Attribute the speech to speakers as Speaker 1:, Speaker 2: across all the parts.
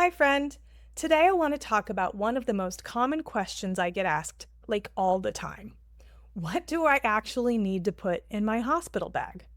Speaker 1: Hi, friend. Today I want to talk about one of the most common questions I get asked, like all the time. What do I actually need to put in my hospital bag?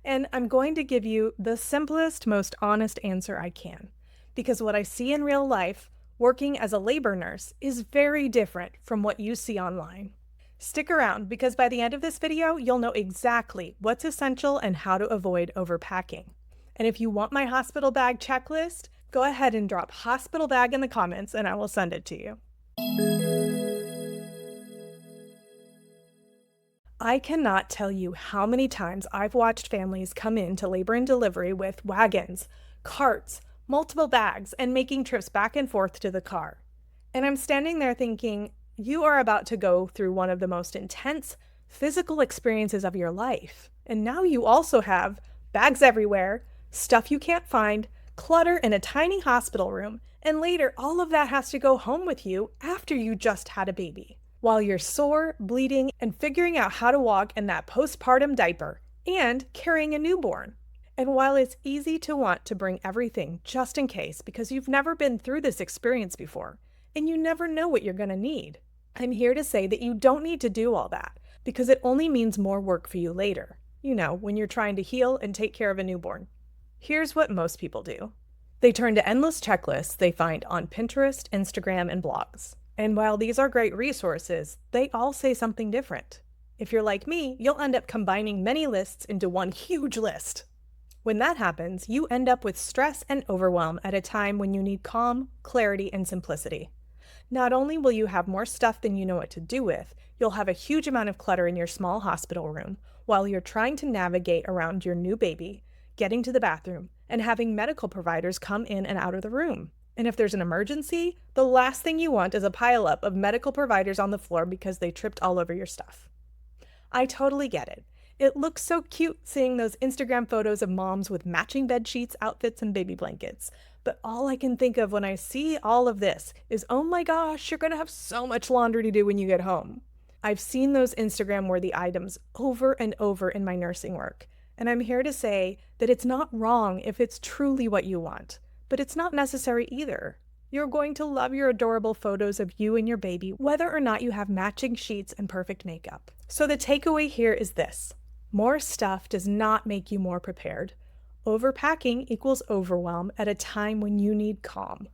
Speaker 1: And I'm going to give you the simplest, most honest answer I can. Because what I see in real life, working as a labor nurse, is very different from what you see online. Stick around because by the end of this video, you'll know exactly what's essential and how to avoid overpacking. And if you want my hospital bag checklist, go ahead and drop hospital bag in the comments and I will send it to you. I cannot tell you how many times I've watched families come in to labor and delivery with wagons, carts, multiple bags, and making trips back and forth to the car. And I'm standing there thinking, you are about to go through one of the most intense physical experiences of your life. And now you also have bags everywhere, stuff you can't find, clutter in a tiny hospital room, and later all of that has to go home with you after you just had a baby, while you're sore, bleeding, and figuring out how to walk in that postpartum diaper, and carrying a newborn. And while it's easy to want to bring everything just in case because you've never been through this experience before, and you never know what you're going to need, I'm here to say that you don't need to do all that because it only means more work for you later. You know, when you're trying to heal and take care of a newborn. Here's what most people do. They turn to endless checklists they find on Pinterest, Instagram, and blogs. And while these are great resources, they all say something different. If you're like me, you'll end up combining many lists into one huge list. When that happens, you end up with stress and overwhelm at a time when you need calm, clarity, and simplicity. Not only will you have more stuff than you know what to do with, you'll have a huge amount of clutter in your small hospital room while you're trying to navigate around your new baby, getting to the bathroom, and having medical providers come in and out of the room. And if there's an emergency, the last thing you want is a pileup of medical providers on the floor because they tripped all over your stuff. I totally get it. It looks so cute seeing those Instagram photos of moms with matching bed sheets, outfits, and baby blankets. But all I can think of when I see all of this is, oh my gosh, you're going to have so much laundry to do when you get home. I've seen those Instagram-worthy items over and over in my nursing work. And I'm here to say that it's not wrong if it's truly what you want, but it's not necessary either. You're going to love your adorable photos of you and your baby, whether or not you have matching sheets and perfect makeup. So the takeaway here is this. More stuff does not make you more prepared. Overpacking equals overwhelm at a time when you need calm.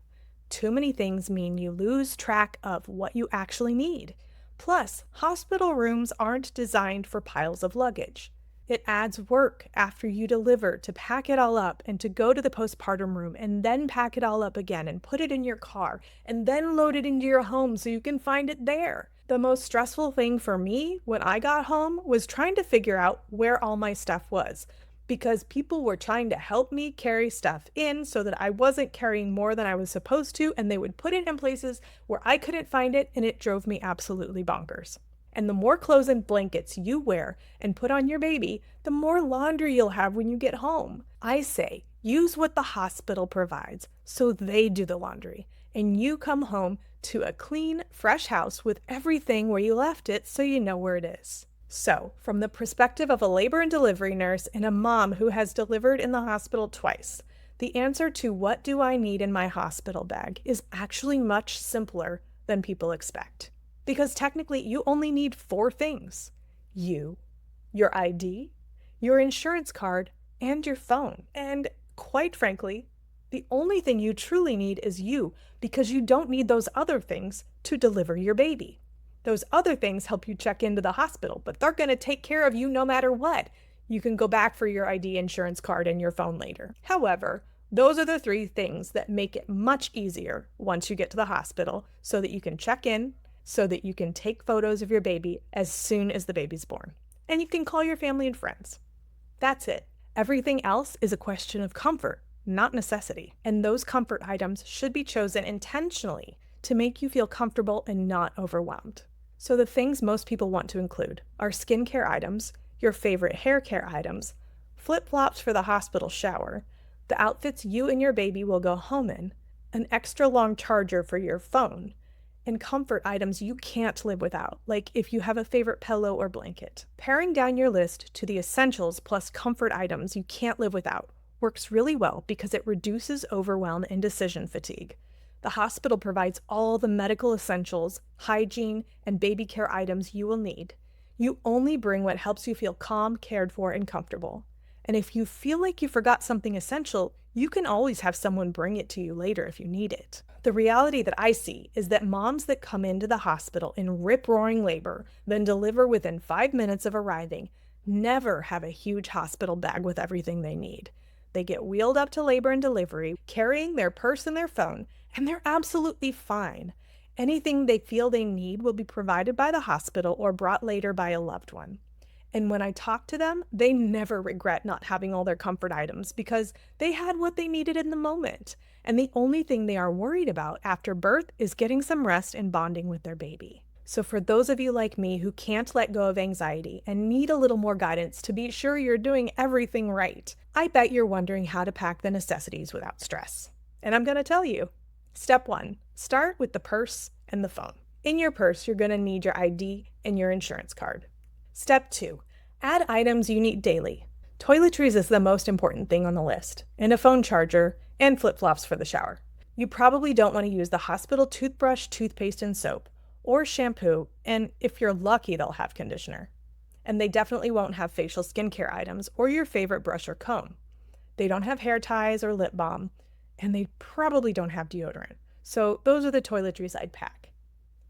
Speaker 1: Too many things mean you lose track of what you actually need. Plus, hospital rooms aren't designed for piles of luggage. It adds work after you deliver to pack it all up and to go to the postpartum room and then pack it all up again and put it in your car and then load it into your home so you can find it there. The most stressful thing for me when I got home was trying to figure out where all my stuff was because people were trying to help me carry stuff in so that I wasn't carrying more than I was supposed to, and they would put it in places where I couldn't find it, and it drove me absolutely bonkers. And the more clothes and blankets you wear and put on your baby, the more laundry you'll have when you get home. I say, use what the hospital provides so they do the laundry, and you come home to a clean, fresh house with everything where you left it so you know where it is. So, from the perspective of a labor and delivery nurse and a mom who has delivered in the hospital twice, the answer to what do I need in my hospital bag is actually much simpler than people expect. Because technically, you only need 4 things. You, your ID, your insurance card, and your phone. And quite frankly, the only thing you truly need is you, because you don't need those other things to deliver your baby. Those other things help you check into the hospital, but they're going to take care of you no matter what. You can go back for your ID, insurance card, and your phone later. However, those are the 3 things that make it much easier once you get to the hospital so that you can check in, so that you can take photos of your baby as soon as the baby's born. And you can call your family and friends. That's it. Everything else is a question of comfort, not necessity. And those comfort items should be chosen intentionally to make you feel comfortable and not overwhelmed. So the things most people want to include are skincare items, your favorite hair care items, flip-flops for the hospital shower, the outfits you and your baby will go home in, an extra long charger for your phone, and comfort items you can't live without, like if you have a favorite pillow or blanket. Paring down your list to the essentials plus comfort items you can't live without works really well because it reduces overwhelm and decision fatigue. The hospital provides all the medical essentials, hygiene, and baby care items you will need. You only bring what helps you feel calm, cared for, and comfortable. And if you feel like you forgot something essential, you can always have someone bring it to you later if you need it. The reality that I see is that moms that come into the hospital in rip-roaring labor, then deliver within 5 minutes of arriving, never have a huge hospital bag with everything they need. They get wheeled up to labor and delivery, carrying their purse and their phone, and they're absolutely fine. Anything they feel they need will be provided by the hospital or brought later by a loved one. And when I talk to them, they never regret not having all their comfort items because they had what they needed in the moment. And the only thing they are worried about after birth is getting some rest and bonding with their baby. So for those of you like me who can't let go of anxiety and need a little more guidance to be sure you're doing everything right, I bet you're wondering how to pack the necessities without stress. And I'm going to tell you. Step 1, start with the purse and the phone. In your purse, you're going to need your ID and your insurance card. Step 2, add items you need daily. Toiletries is the most important thing on the list, and a phone charger, and flip-flops for the shower. You probably don't want to use the hospital toothbrush, toothpaste, and soap, or shampoo, and if you're lucky, they'll have conditioner. And they definitely won't have facial skincare items or your favorite brush or comb. They don't have hair ties or lip balm, and they probably don't have deodorant. So those are the toiletries I'd pack.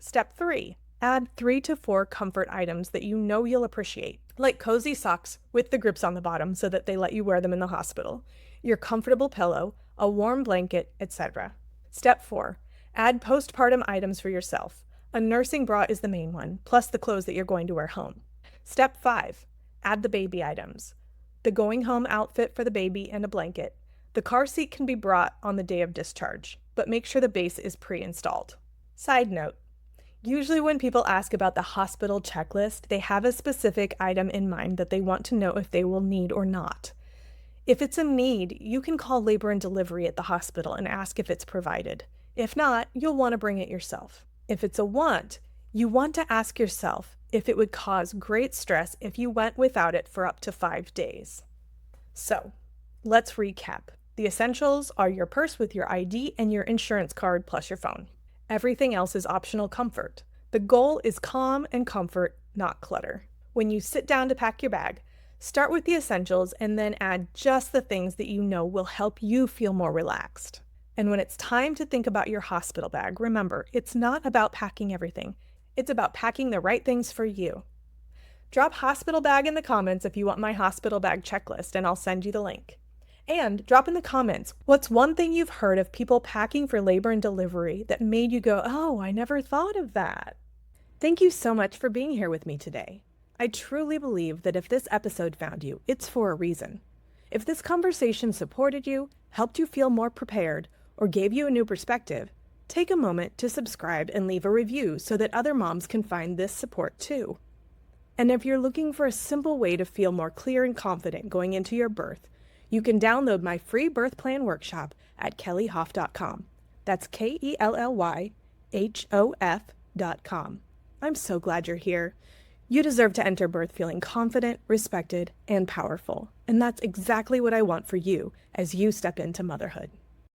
Speaker 1: Step 3, add 3 to 4 comfort items that you know you'll appreciate, like cozy socks with the grips on the bottom so that they let you wear them in the hospital, your comfortable pillow, a warm blanket, etc. Step 4, add postpartum items for yourself. A nursing bra is the main one, plus the clothes that you're going to wear home. Step 5, add the baby items. The going home outfit for the baby and a blanket. The car seat can be brought on the day of discharge, but make sure the base is pre-installed. Side note, usually when people ask about the hospital checklist, they have a specific item in mind that they want to know if they will need or not. If it's a need, you can call labor and delivery at the hospital and ask if it's provided. If not, you'll want to bring it yourself. If it's a want, you want to ask yourself if it would cause great stress if you went without it for up to 5 days. So, let's recap. The essentials are your purse with your ID and your insurance card plus your phone. Everything else is optional comfort. The goal is calm and comfort, not clutter. When you sit down to pack your bag, start with the essentials and then add just the things that you know will help you feel more relaxed. And when it's time to think about your hospital bag, remember, it's not about packing everything. It's about packing the right things for you. Drop hospital bag in the comments if you want my hospital bag checklist, and I'll send you the link. And drop in the comments, what's one thing you've heard of people packing for labor and delivery that made you go, oh, I never thought of that? Thank you so much for being here with me today. I truly believe that if this episode found you, it's for a reason. If this conversation supported you, helped you feel more prepared, or gave you a new perspective, take a moment to subscribe and leave a review so that other moms can find this support too. And if you're looking for a simple way to feel more clear and confident going into your birth, you can download my free birth plan workshop at kellyhoff.com. That's KELLYHOF.com. I'm so glad you're here. You deserve to enter birth feeling confident, respected, and powerful. And that's exactly what I want for you as you step into motherhood.